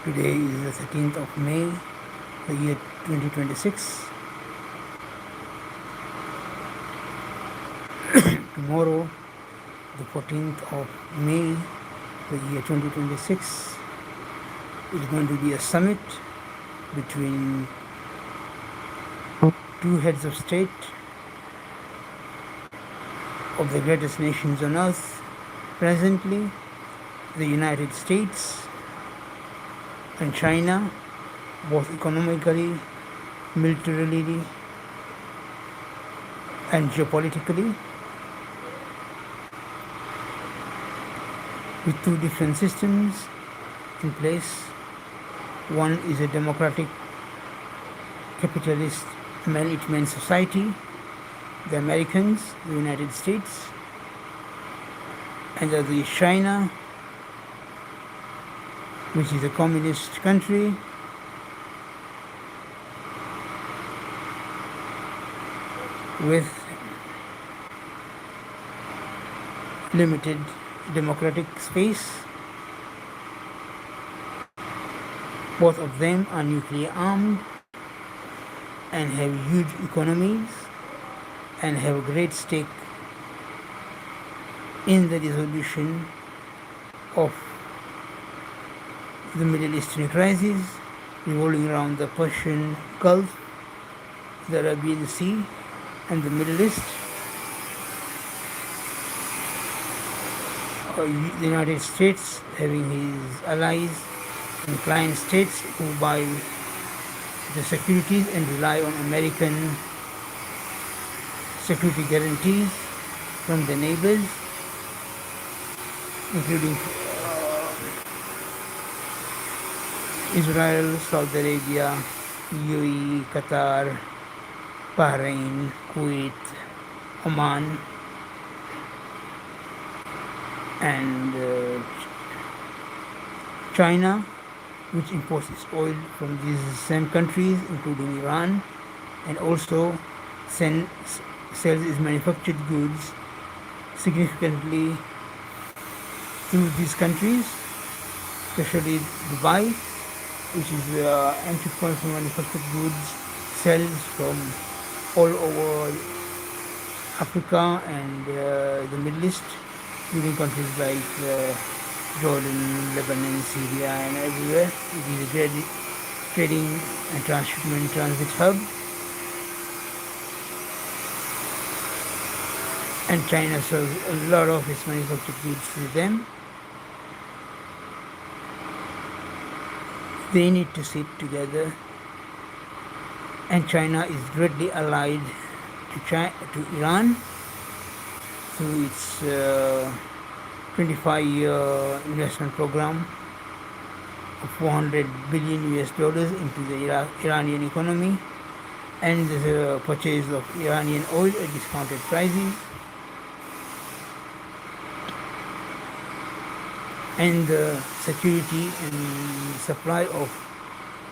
Today is the 13th of May, the year 2026. Tomorrow, the 14th of May, the year 2026, is going to be a summit between two heads of state of the greatest nations on earth presently, the United States and China, both economically, militarily, and geopolitically, with two different systems in place. One is a democratic capitalist management society, the Americans, the United States, and the other is China, which is a communist country with limited democratic space. Both of them are nuclear armed and have huge economies and have a great stake in the resolution of the Middle Eastern crisis revolving around the Persian Gulf, the Arabian Sea, and the Middle East. The United States having his allies and client states who buy the securities and rely on American security guarantees from the neighbors, including Israel, Saudi Arabia, UAE, Qatar, Bahrain, Kuwait, Oman, and China, which imports its oil from these same countries, including Iran, and also sells its manufactured goods significantly through these countries, especially Dubai, which is where entry point for manufactured goods sells from all over Africa and the Middle East, including countries like Jordan, Lebanon, Syria, and everywhere. It is a great trading and transshipment transit hub. And China sells a lot of its manufactured goods to them. They need to sit together, and China is greatly allied to Iran through its 25-year investment program of $400 billion into the Iranian economy, and the purchase of Iranian oil at discounted prices, and the security and supply of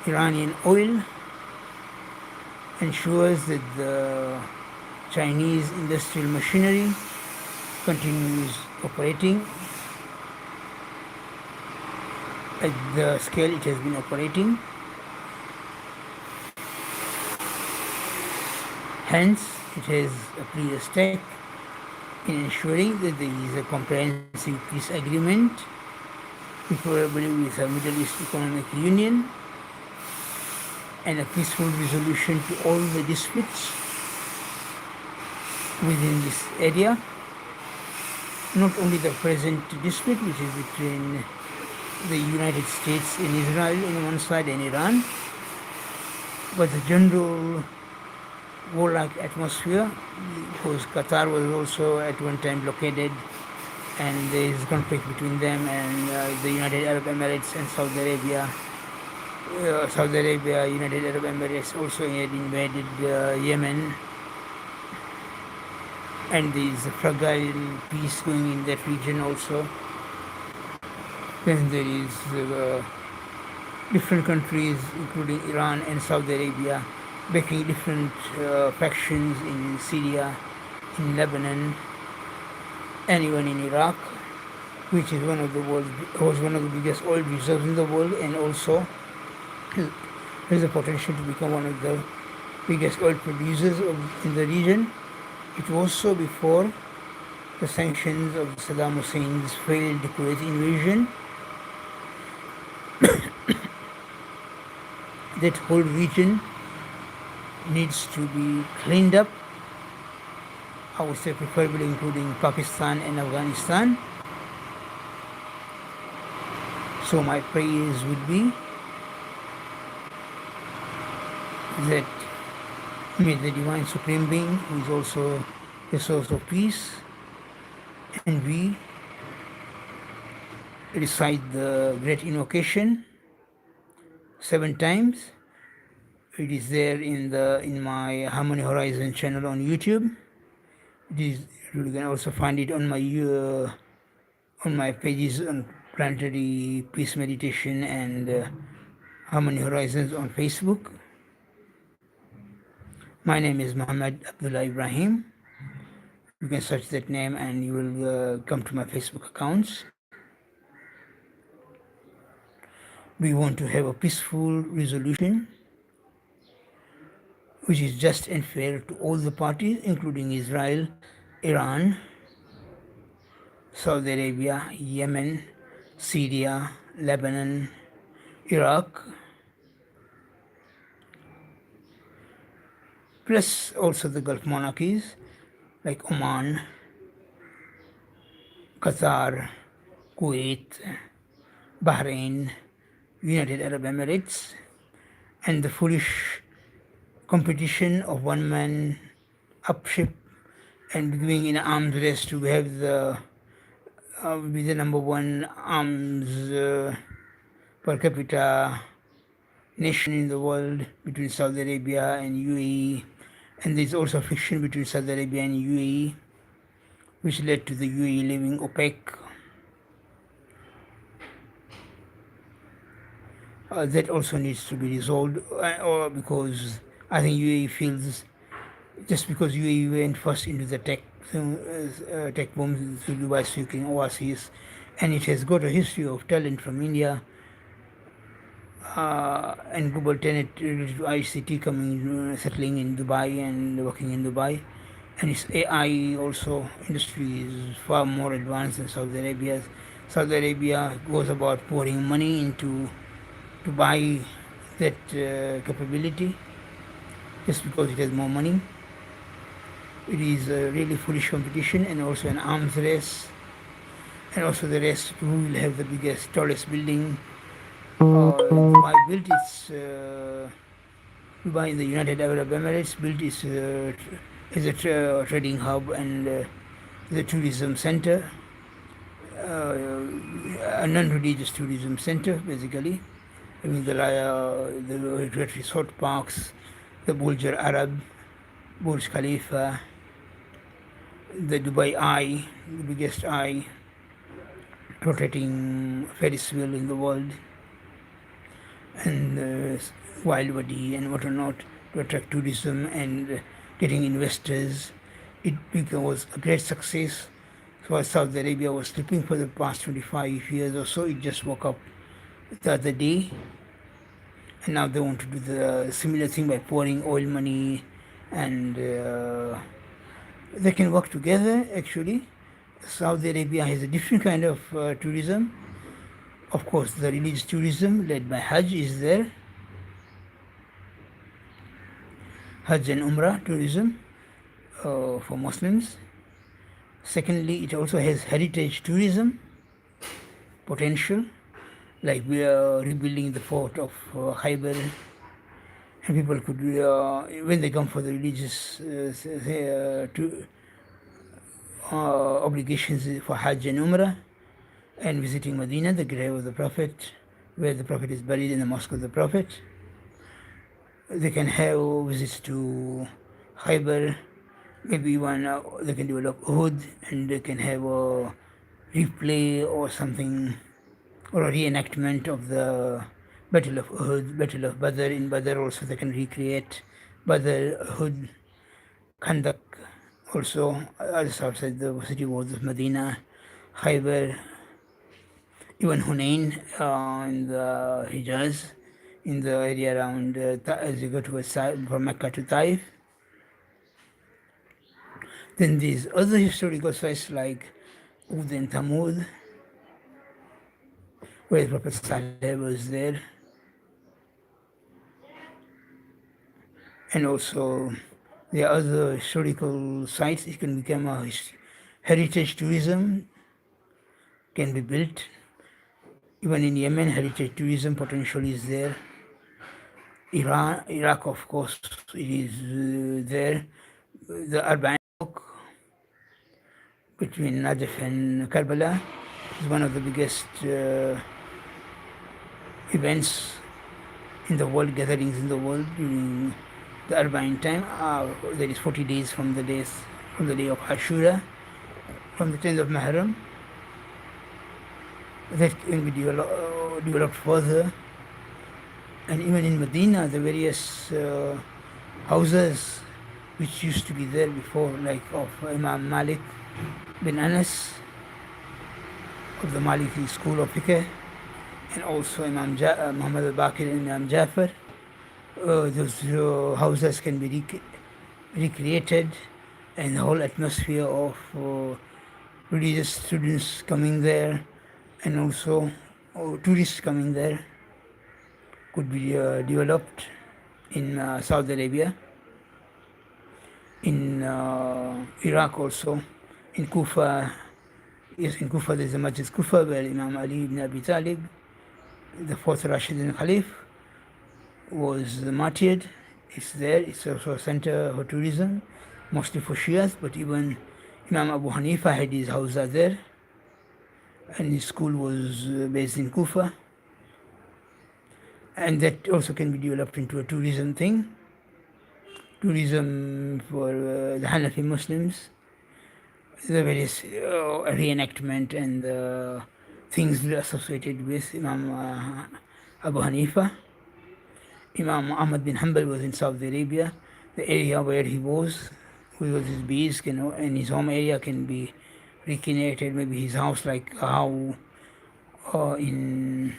Iranian oil ensures that the Chinese industrial machinery continues operating at the scale it has been operating. Hence, it has a clear stake in ensuring that there is a comprehensive peace agreement, preferably with a Middle East Economic Union, and a peaceful resolution to all the disputes within this area. Not only the present dispute, which is between the United States and Israel on one side and Iran, but the general warlike atmosphere, because Qatar was also at one time blockaded, and there is conflict between them and the United Arab Emirates and Saudi Arabia. Saudi Arabia, United Arab Emirates also had invaded Yemen, and there is a fragile peace going in that region also. Then there is different countries, including Iran and Saudi Arabia, backing different factions in Syria, in Lebanon, and even in Iraq. which is was one of the biggest oil reserves in the world, and also has the potential to become one of the biggest oil producers in the region. It was so before the sanctions of Saddam Hussein's failed Kuwait invasion. That whole region needs to be cleaned up, I would say preferably including Pakistan and Afghanistan. So my prayers would be that may the Divine Supreme Being, who is also the source of peace, and we recite the great invocation 7 times. It is there in my Harmony Horizon channel on YouTube. You can also find it on my pages on Planetary Peace Meditation and Harmony Horizons on Facebook. My name is Muhammad Abdullah Ibrahim. You can search that name and you will come to my Facebook accounts. We want to have a peaceful resolution which is just and fair to all the parties, including Israel, Iran, Saudi Arabia, Yemen, Syria, Lebanon, Iraq, plus also the Gulf monarchies like Oman, Qatar, Kuwait, Bahrain, United Arab Emirates, and the foolish competition of one man up ship and doing in arms race to have be the number one arms per capita nation in the world between Saudi Arabia and UAE, and there's also friction between Saudi Arabia and UAE, which led to the UAE leaving OPEC. That also needs to be resolved, or because I think UAE feels just because UAE went first into the tech boom through Dubai Speaking Oasis, and it has got a history of talent from India and global talent related to ICT coming, settling in Dubai and working in Dubai. And its AI also industry is far more advanced than Saudi Arabia's. Saudi Arabia goes about pouring money into to buy that capability just because it has more money. It is a really foolish competition and also an arms race, and also the race who will have the biggest, tallest building. Dubai built its Dubai in the United Arab Emirates built its as a trading hub and the tourism center, a non-religious tourism center basically. I mean the great resort parks, the Burj Al Arab, Burj Khalifa, the Dubai Eye, the biggest eye, rotating Ferris wheel in the world, and wild body and what not to attract tourism and getting investors. It was a great success. So as Saudi Arabia was sleeping for the past 25 years or so, it just woke up the other day, and now they want to do the similar thing by pouring oil money, and they can work together actually. Saudi Arabia has a different kind of tourism. Of course, the religious tourism led by Hajj is there. Hajj and Umrah tourism for Muslims. Secondly, it also has heritage tourism potential, like we are rebuilding the fort of Khyber, and people could, when they come for the religious obligations for Hajj and Umrah, and visiting Medina, the grave of the Prophet, where the Prophet is buried in the Mosque of the Prophet. They can have visits to Khyber, maybe one they can develop Uhud, and they can have a replay or something, or a reenactment of the Battle of Uhud, Battle of Badr. In Badr also they can recreate Badr, Uhud, Khandak also, just outside the city walls of Medina, Khyber, Even Hunain in the Hijaz, in the area around as you go towards from Mecca to Taif. Then these other historical sites like Ud and Thamud, where Prophet Saleh was there, and also there are other historical sites. It can become a heritage tourism, can be built. Even in Yemen, heritage tourism potential is there. Iran, Iraq, of course, it is there. The Arbain between Najaf and Karbala is one of the biggest events in the world, gatherings in the world during the Arbain time. That is 40 days from the day of Ashura, from the 10th of Muharram. That can be developed further. And even in Medina, the various houses which used to be there before, like of Imam Malik bin Anas of the Maliki school of fiqh, and also Muhammad al-Baqir and Imam Jafar. Those houses can be recreated, and the whole atmosphere of religious students coming there, and also tourists coming there could be developed in Saudi Arabia, in Iraq also, in Kufa. Yes, in Kufa there is a Masjid Kufa where Imam Ali ibn Abi Talib, the fourth Rashidun Khalif, was martyred. It's there. It's also a center for tourism, mostly for Shias, but even Imam Abu Hanifa had his house there, and his school was based in Kufa. And that also can be developed into a tourism thing. Tourism for the Hanafi Muslims, the various reenactment and things associated with Imam Abu Hanifa. Imam Ahmad bin Hanbal was in Saudi Arabia. The area where he was his base and his home area can be recreated. Maybe his house, like how in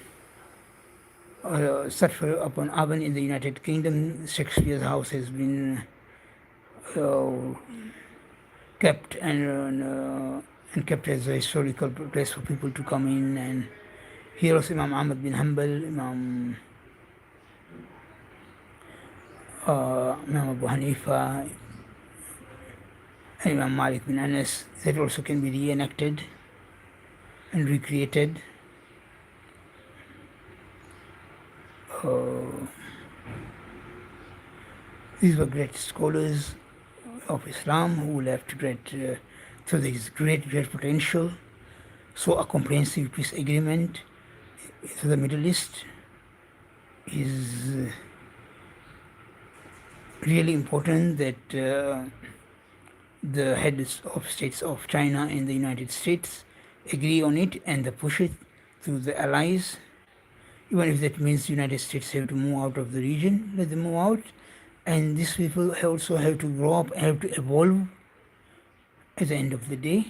Stratford upon Avon in the United Kingdom, Shakespeare's house has been kept and kept as a historical place for people to come in. And here was Imam Ahmad bin Hanbal, Imam Abu Hanifa, and Imam Malik bin Anas. That also can be reenacted and recreated. These were great scholars of Islam who left great, so there is great potential. So a comprehensive peace agreement to the Middle East is really important, that the heads of states of China and the United States agree on it and they push it to the allies. Even if that means the United States have to move out of the region, let them move out. And these people also have to grow up, have to evolve. At the end of the day,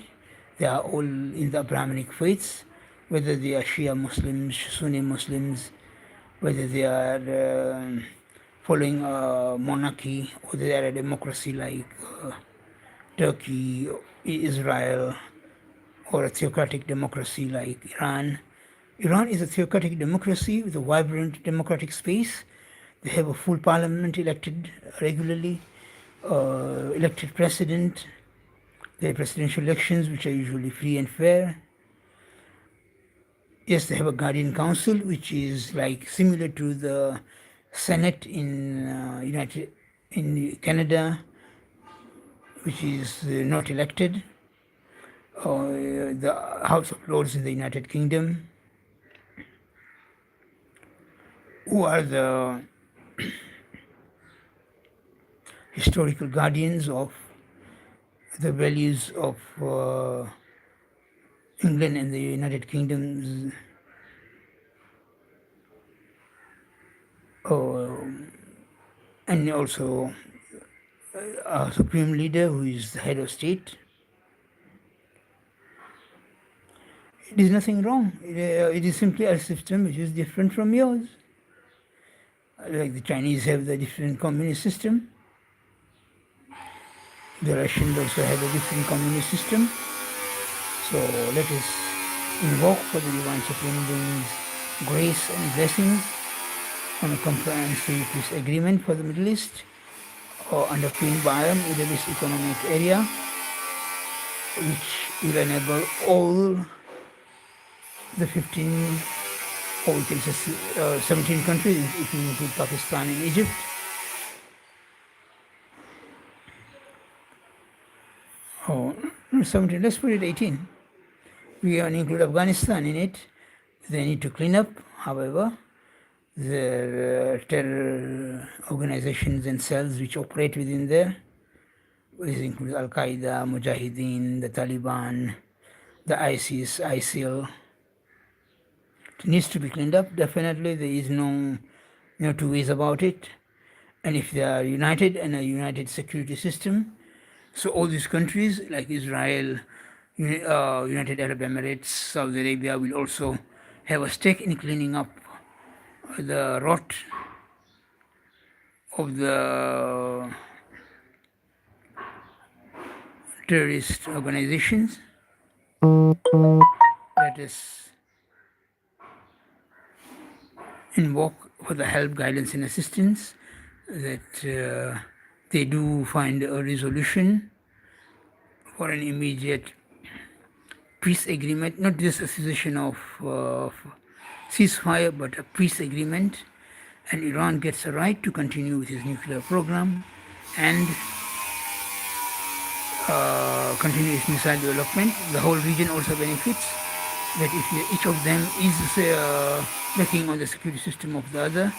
they are all in the Abrahamic faiths, whether they are Shia Muslims, Sunni Muslims, whether they are following a monarchy or they are a democracy like Turkey, Israel, or a theocratic democracy like Iran. Iran is a theocratic democracy with a vibrant democratic space. They have a full parliament elected regularly, elected president. They have presidential elections, which are usually free and fair. Yes, they have a guardian council, which is like similar to the Senate in Canada, which is not elected, or the House of Lords in the United Kingdom, who are the historical guardians of the values of England and the United Kingdom's and also a supreme leader who is the head of state. it is nothing wrong. It is simply a system which is different from yours. Like the Chinese have the different communist system, the Russians also have a different communist system. So let us invoke for the Divine Supreme Being's grace and blessings on a comprehensive peace agreement for the Middle East, or underpinned by a Middle East Economic Area, which will enable all the 15, or we can say 17 countries, if you include Pakistan and Egypt. Oh, 17, let's put it 18. We include Afghanistan in it. They need to clean up, however, the terror organizations and cells which operate within there. This includes Al Qaeda, Mujahideen, the Taliban, the ISIS, ISIL. It needs to be cleaned up. Definitely, there is no two ways about it. And if they are united in a united security system, so all these countries like Israel, United Arab Emirates, Saudi Arabia will also have a stake in cleaning up the rot of the terrorist organizations. Let us invoke for the help, guidance, and assistance that they do find a resolution for an immediate peace agreement, not just a cessation of ceasefire, but a peace agreement, and Iran gets a right to continue with its nuclear program and continue its missile development. The whole region also benefits that if each of them is working on the security system of the other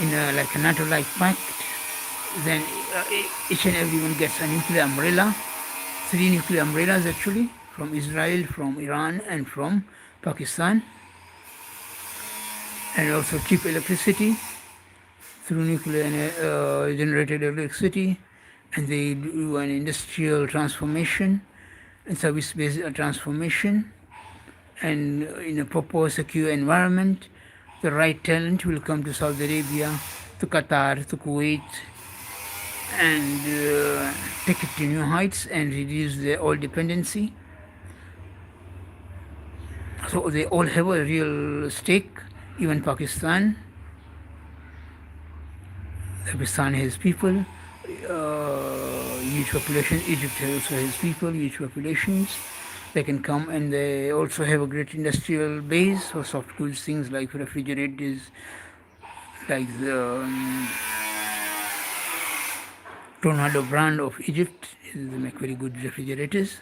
in like a NATO-like pact, then each and everyone gets a nuclear umbrella, 3 nuclear umbrellas actually, from Israel, from Iran, and from Pakistan, and also cheap electricity through nuclear generated electricity, and they do an industrial transformation and service-based transformation, and in a proper secure environment, the right talent will come to Saudi Arabia, to Qatar, to Kuwait, and take it to new heights and reduce their oil dependency. So they all have a real stake, even Pakistan. Pakistan has people, huge population. Egypt also has people, huge populations. They can come, and they also have a great industrial base for soft goods, things like refrigerators, like the Tornado brand of Egypt. They make very good refrigerators.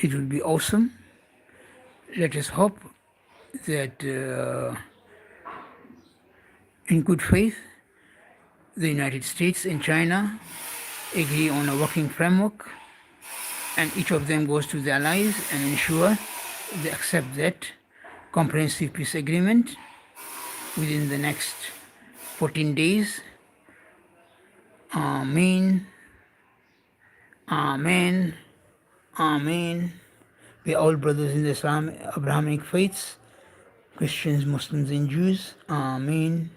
It will be awesome. Let us hope that in good faith, the United States and China agree on a working framework, and each of them goes to the allies and ensure they accept that comprehensive peace agreement within the next 14 days. Amen. Amen. Amen. We are all brothers in the Abrahamic faiths, Christians, Muslims, and Jews. Amen.